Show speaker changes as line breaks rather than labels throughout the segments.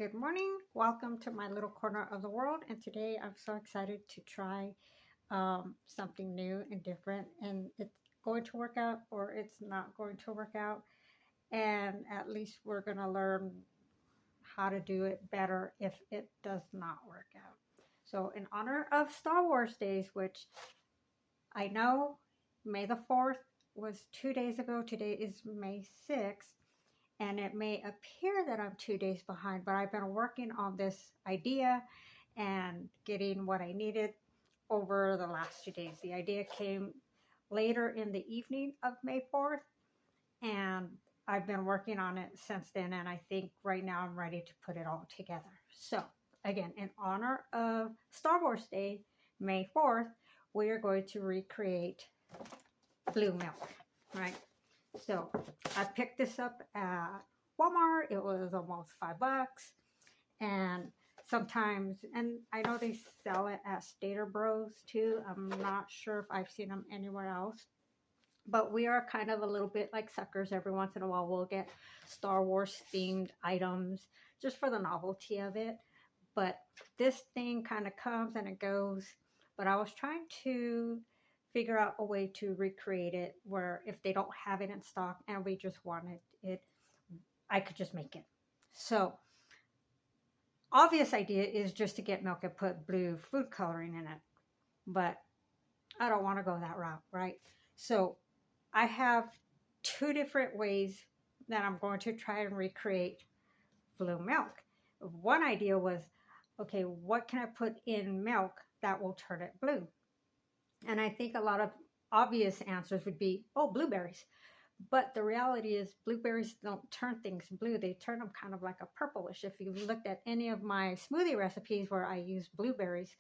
Good morning. Welcome to my little corner of the world. And today I'm so excited to try something new and different. And it's going to work out or it's not going to work out. And at least we're going to learn how to do it better if it does not work out. So, in honor of Star Wars Days, which I know May the 4th was 2 days ago, today is May 6th. And it may appear that I'm 2 days behind, but I've been working on this idea and getting what I needed over the last 2 days. The idea came later in the evening of May 4th, and I've been working on it since then, and I think right now I'm ready to put it all together. So, again, in honor of Star Wars Day, May 4th, we are going to recreate blue milk, right? So I picked this up at Walmart. It was almost $5. And sometimes, and I know they sell it at Stater Bros too. I'm not sure if I've seen them anywhere else. But we are kind of a little bit like suckers. Every once in a while we'll get Star Wars themed items just for the novelty of it. But this thing kind of comes and it goes. But I was trying to figure out a way to recreate it where if they don't have it in stock and we just wanted it, I could just make it. So obvious idea is just to get milk and put blue food coloring in it, but I don't want to go that route, right? So I have two different ways that I'm going to try and recreate blue milk. One idea was, okay, what can I put in milk that will turn it blue? And I think a lot of obvious answers would be, oh, blueberries. But the reality is blueberries don't turn things blue. They turn them kind of like a purplish. If you've looked at any of my smoothie recipes where I use blueberries,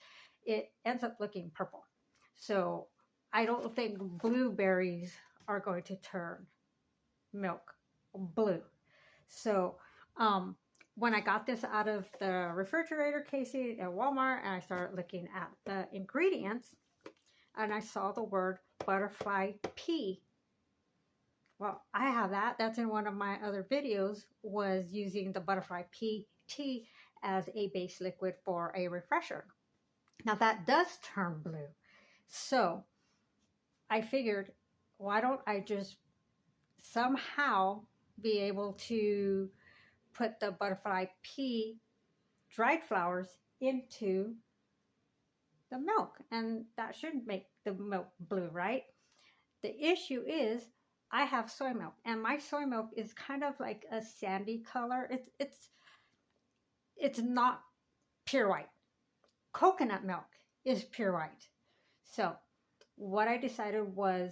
it ends up looking purple. So I don't think blueberries are going to turn milk blue. So when I got this out of the refrigerator casing at Walmart and I started looking at the ingredients, and I saw the word butterfly pea. Well, I have that. That's in one of my other videos, was using the butterfly pea tea as a base liquid for a refresher. Now that does turn blue. So I figured, why don't I just somehow be able to put the butterfly pea dried flowers into the milk, and that shouldn't make the milk blue, right? The issue is I have soy milk, and my soy milk is kind of like a sandy color. It's not pure white. Coconut milk is pure white. So what I decided was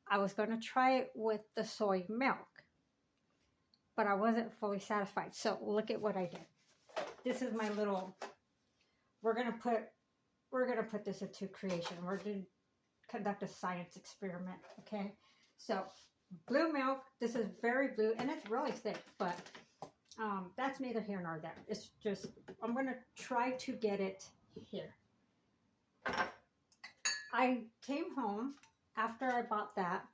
I was going to try it with the soy milk, but I wasn't fully satisfied. So look at what I did. This is my little, we're going to put this into creation. We're going to conduct a science experiment, okay? So, blue milk, this is very blue, and it's really thick, but that's neither here nor there. It's just, I'm going to try to get it here. I came home after I bought that,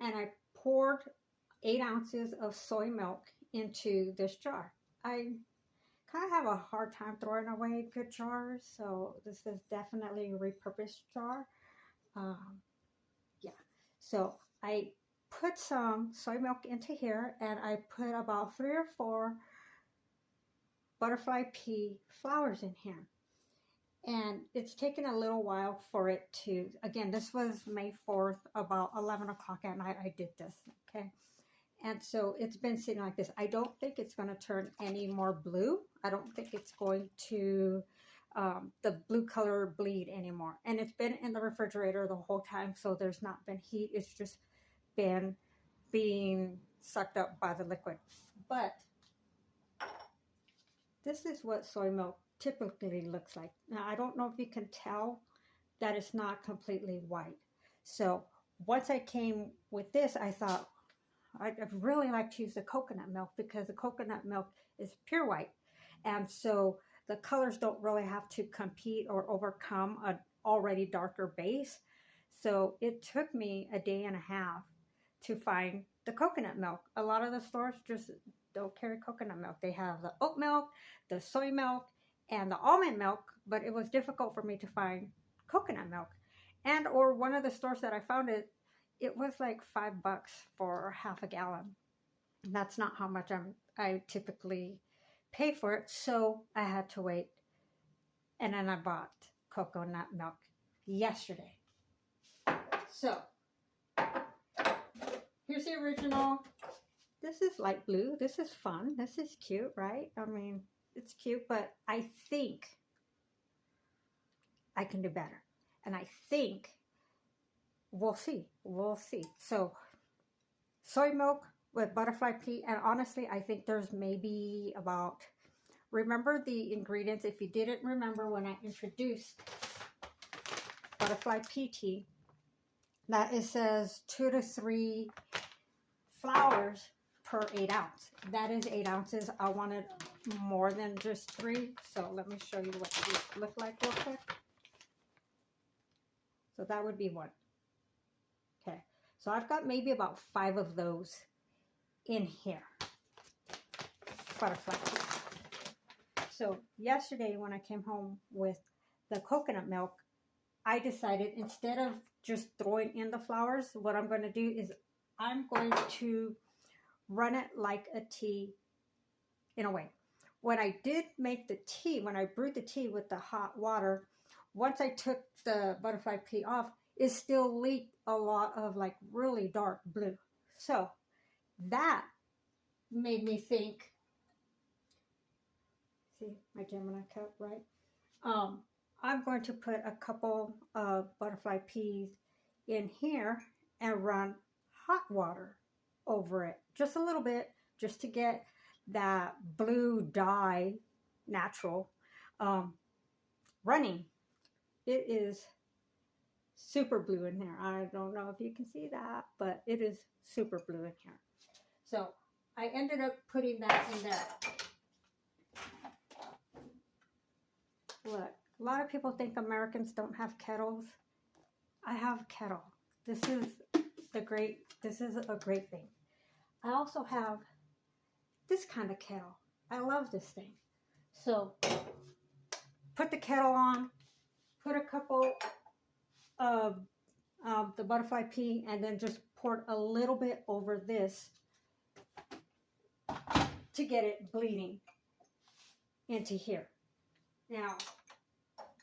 and I poured 8 ounces of soy milk into this jar. I kind of have a hard time throwing away good jars, so this is definitely a repurposed jar. Yeah, so I put some soy milk into here, and I put about 3 or 4 butterfly pea flowers in here. And it's taken a little while for it to, again, this was May 4th, about 11 o'clock at night I did this, okay? And so it's been sitting like this. I don't think it's going to turn any more blue. I don't think it's going to, the blue color bleed anymore. And it's been in the refrigerator the whole time, so there's not been heat. It's just been being sucked up by the liquid. But this is what soy milk typically looks like. Now, I don't know if you can tell that it's not completely white. So once I came with this, I thought, I'd really like to use the coconut milk because the coconut milk is pure white. And so the colors don't really have to compete or overcome an already darker base. So it took me a day and a half to find the coconut milk. A lot of the stores just don't carry coconut milk. They have the oat milk, the soy milk, and the almond milk, but it was difficult for me to find coconut milk. And or one of the stores that I found it was like $5 for half a gallon. That's not how much I typically pay for it, so I had to wait. And then I bought coconut milk yesterday. So here's the original. This is light blue. This is fun. This is cute, right? I mean, it's cute, but I think I can do better. And I think we'll see. We'll see. So soy milk with butterfly pea, and honestly, I think there's maybe about, remember the ingredients, if you didn't remember when I introduced butterfly pea tea, that it says 2 to 3 flowers per 8 ounce. That is 8 ounces. I wanted more than just 3, so let me show you what these look like real quick. So that would be 1. Okay, so I've got maybe about 5 of those in here. Butterfly tea. So yesterday when I came home with the coconut milk, I decided instead of just throwing in the flowers, what I'm going to do is I'm going to run it like a tea in a way. When I did make the tea, when I brewed the tea with the hot water, once I took the butterfly pea off, it still leaked a lot of like really dark blue. So that made me think, see my Gemini cup, right? I'm going to put a couple of butterfly peas in here and run hot water over it. Just a little bit, just to get that blue dye, natural, running. It is super blue in here. I don't know if you can see that, but it is super blue in here. So I ended up putting that in there. Look, a lot of people think Americans don't have kettles. I have a kettle. This is a great thing. I also have this kind of kettle. I love this thing. So put the kettle on, put a couple of the butterfly pea, and then just pour a little bit over this to get it bleeding into here. Now,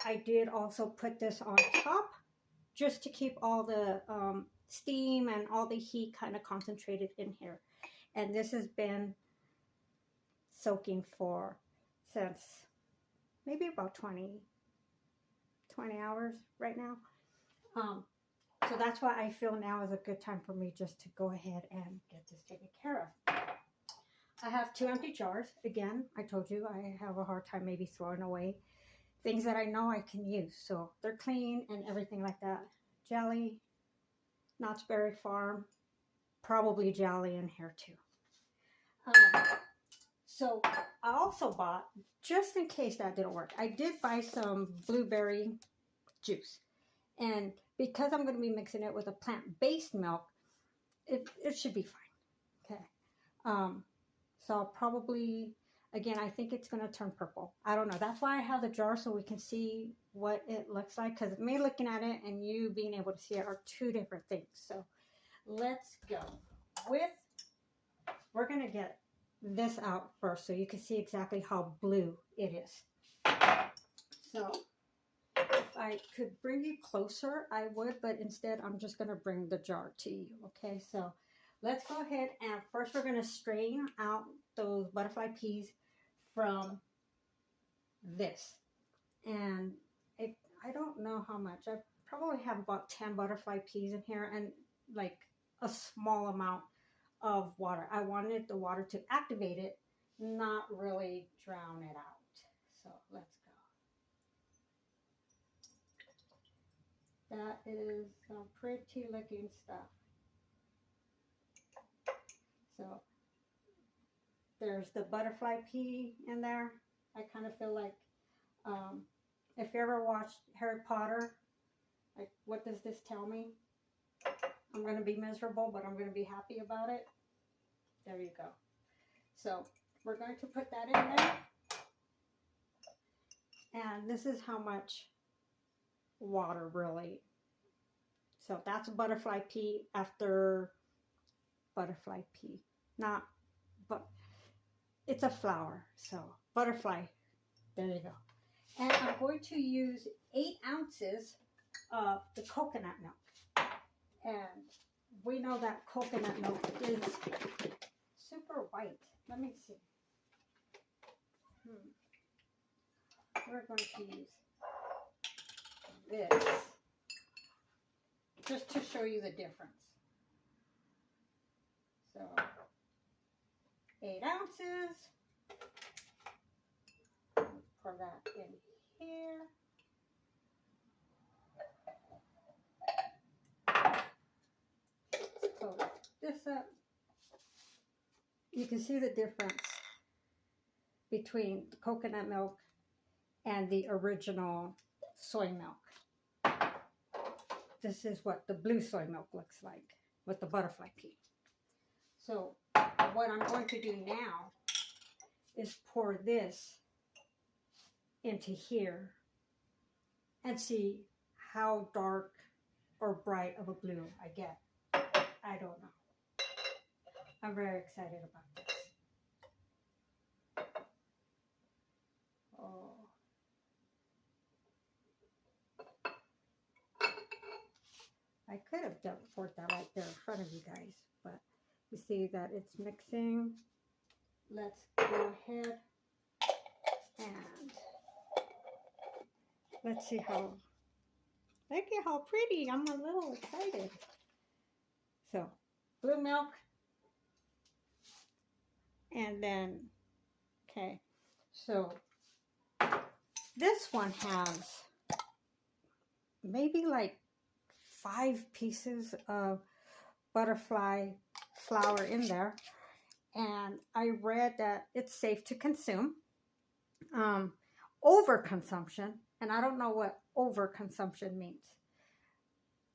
I did also put this on top just to keep all the steam and all the heat kind of concentrated in here. And this has been soaking for since maybe about 20 hours right now. So that's why I feel now is a good time for me just to go ahead and get this taken care of. I have 2 empty jars. Again, I told you I have a hard time maybe throwing away things that I know I can use. So they're clean and everything like that. Jelly, Knott's Berry Farm, probably jelly in here too. So I also bought, just in case that didn't work, I did buy some blueberry juice. And because I'm going to be mixing it with a plant-based milk, it should be fine. Okay. So I'll probably, again, I think it's going to turn purple. I don't know. That's why I have the jar, so we can see what it looks like. Because me looking at it and you being able to see it are 2 different things. So let's go with, we're going to get this out first so you can see exactly how blue it is. So if I could bring you closer, I would, but instead I'm just going to bring the jar to you. Okay, so let's go ahead and first we're going to strain out those butterfly peas from this. And I don't know how much. I probably have about 10 butterfly peas in here and like a small amount of water. I wanted the water to activate it, not really drown it out. So let's go. That is some pretty looking stuff. So there's the butterfly pea in there. I kind of feel like if you ever watched Harry Potter, like what does this tell me? I'm going to be miserable, but I'm going to be happy about it. There you go. So we're going to put that in there. And this is how much water really. So that's butterfly pea after butterfly pea. Not, but it's a flower. So butterfly. There you go. And I'm going to use 8 ounces of the coconut milk. And we know that coconut milk is super white. Let me see. We're going to use this just to show you the difference. So 8 ounces. Pour that in here. Let's close this up. You can see the difference between the coconut milk and the original soy milk. This is what the blue soy milk looks like with the butterfly pea. So what I'm going to do now is pour this into here and see how dark or bright of a blue I get. I don't know. I'm very excited about this. Oh. I could have poured that right there in front of you guys, but you see that it's mixing. Let's go ahead and let's see how, look at how pretty. I'm a little excited. So, blue milk. And then, okay, so this one has maybe like 5 pieces of butterfly flower in there. And I read that it's safe to consume. Overconsumption, and I don't know what overconsumption means.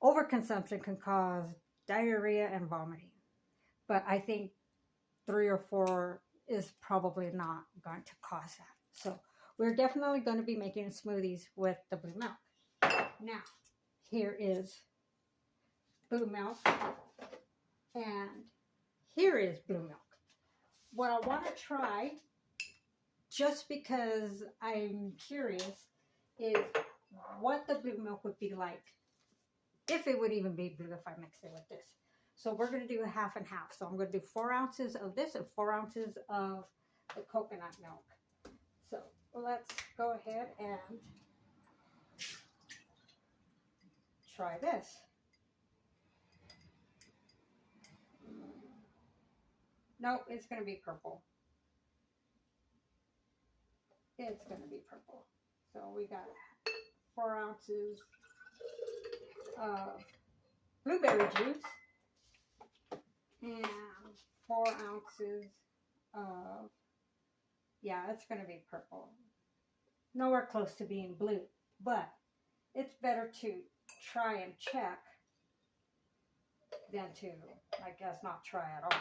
Overconsumption can cause diarrhea and vomiting. But I think 3 or 4 is probably not going to cause that. So we're definitely going to be making smoothies with the blue milk. Now, here is blue milk, and here is blue milk. What I want to try, just because I'm curious, is what the blue milk would be like, if it would even be blue if I mixed it with this. So we're going to do a half and half. So I'm going to do 4 ounces of this and 4 ounces of the coconut milk. So let's go ahead and try this. Nope, it's going to be purple. It's going to be purple. So we got 4 ounces of blueberry juice and 4 ounces of, yeah, it's going to be purple. Nowhere close to being blue, but it's better to try and check than to, I guess, not try at all.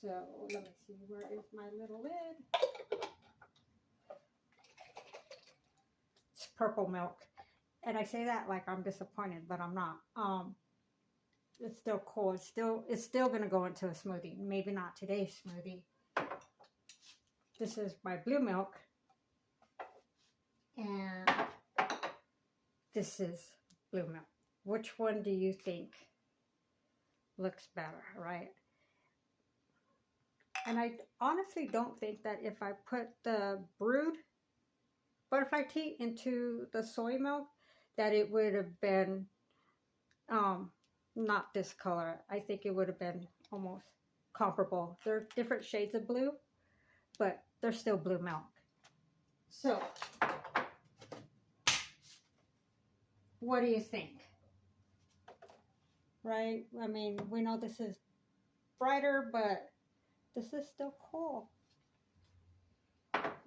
So let me see, where is my little lid? It's purple milk. And I say that like I'm disappointed, but I'm not. It's still cool. It's still going to go into a smoothie. Maybe not today's smoothie. This is my blue milk. And this is blue milk. Which one do you think looks better, right? And I honestly don't think that if I put the brewed butterfly tea into the soy milk, that it would have been not this color. I think it would have been almost comparable. They're different shades of blue, but they're still blue milk. So, what do you think? Right? I mean, we know this is brighter, but this is still cool.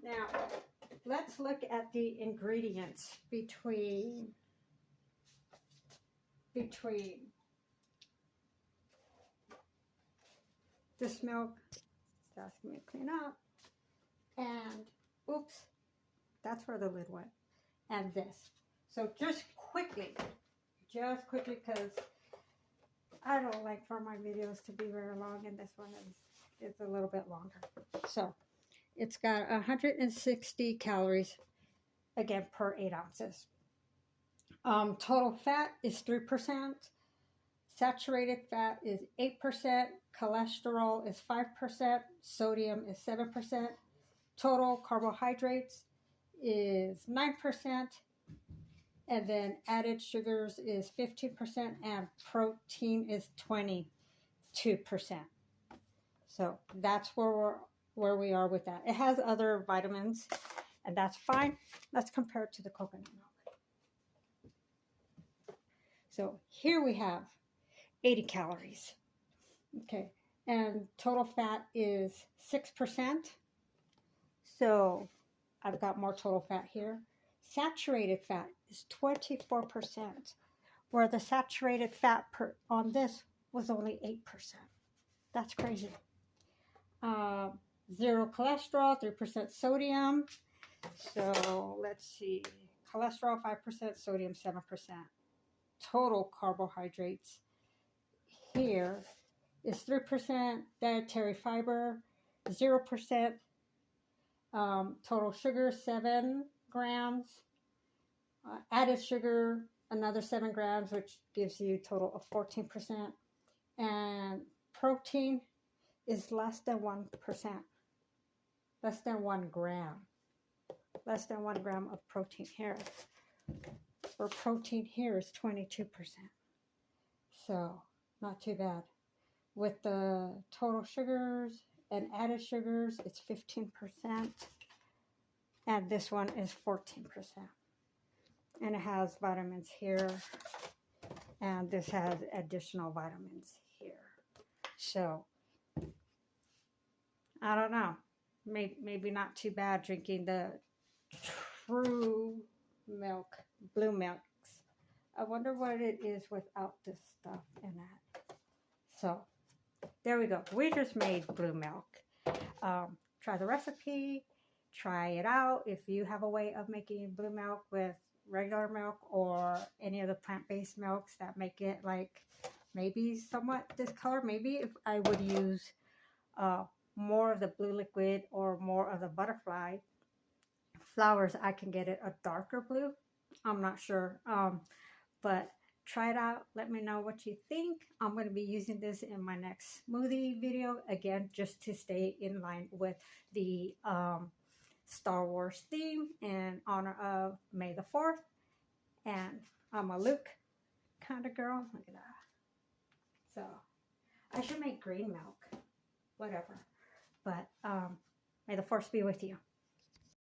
Now, let's look at the ingredients between this milk, it's asking me to clean up. And, oops, that's where the lid went. And this. So just quickly, because I don't like for my videos to be very long, and this one is a little bit longer. So it's got 160 calories, again, per 8 ounces. Total fat is 3%. Saturated fat is 8%. Cholesterol is 5%. Sodium is 7%. Total carbohydrates is 9%. And then added sugars is 15%. And protein is 22%. So that's where we are with that. It has other vitamins, and that's fine. Let's compare it to the coconut milk. So here we have 80 calories. Okay, and total fat is 6%. So I've got more total fat here. Saturated fat is 24%, where the saturated fat on this was only 8%. That's crazy. 0 cholesterol, 3% sodium. So let's see, cholesterol 5%, sodium 7%. Total carbohydrates here is 3% dietary fiber, 0% total sugar, 7 grams, added sugar, another 7 grams, which gives you a total of 14%, and protein is less than 1%, less than 1 gram, less than 1 gram of protein here. For protein here is 22%. So not too bad. With the total sugars and added sugars, it's 15%. And this one is 14%. And it has vitamins here. And this has additional vitamins here. So, I don't know. Maybe not too bad drinking the true milk, blue milks. I wonder what it is without this stuff in it. So, there we go. We just made blue milk. Try the recipe. Try it out. If you have a way of making blue milk with regular milk or any of the plant-based milks that make it like maybe somewhat this color, maybe if I would use more of the blue liquid or more of the butterfly flowers, I can get it a darker blue. I'm not sure. But try it out. Let me know what you think. I'm going to be using this in my next smoothie video. Again, just to stay in line with the Star Wars theme in honor of May the 4th. And I'm a Luke kind of girl. Look at that. So, I should make green milk. Whatever. But, may the 4th be with you.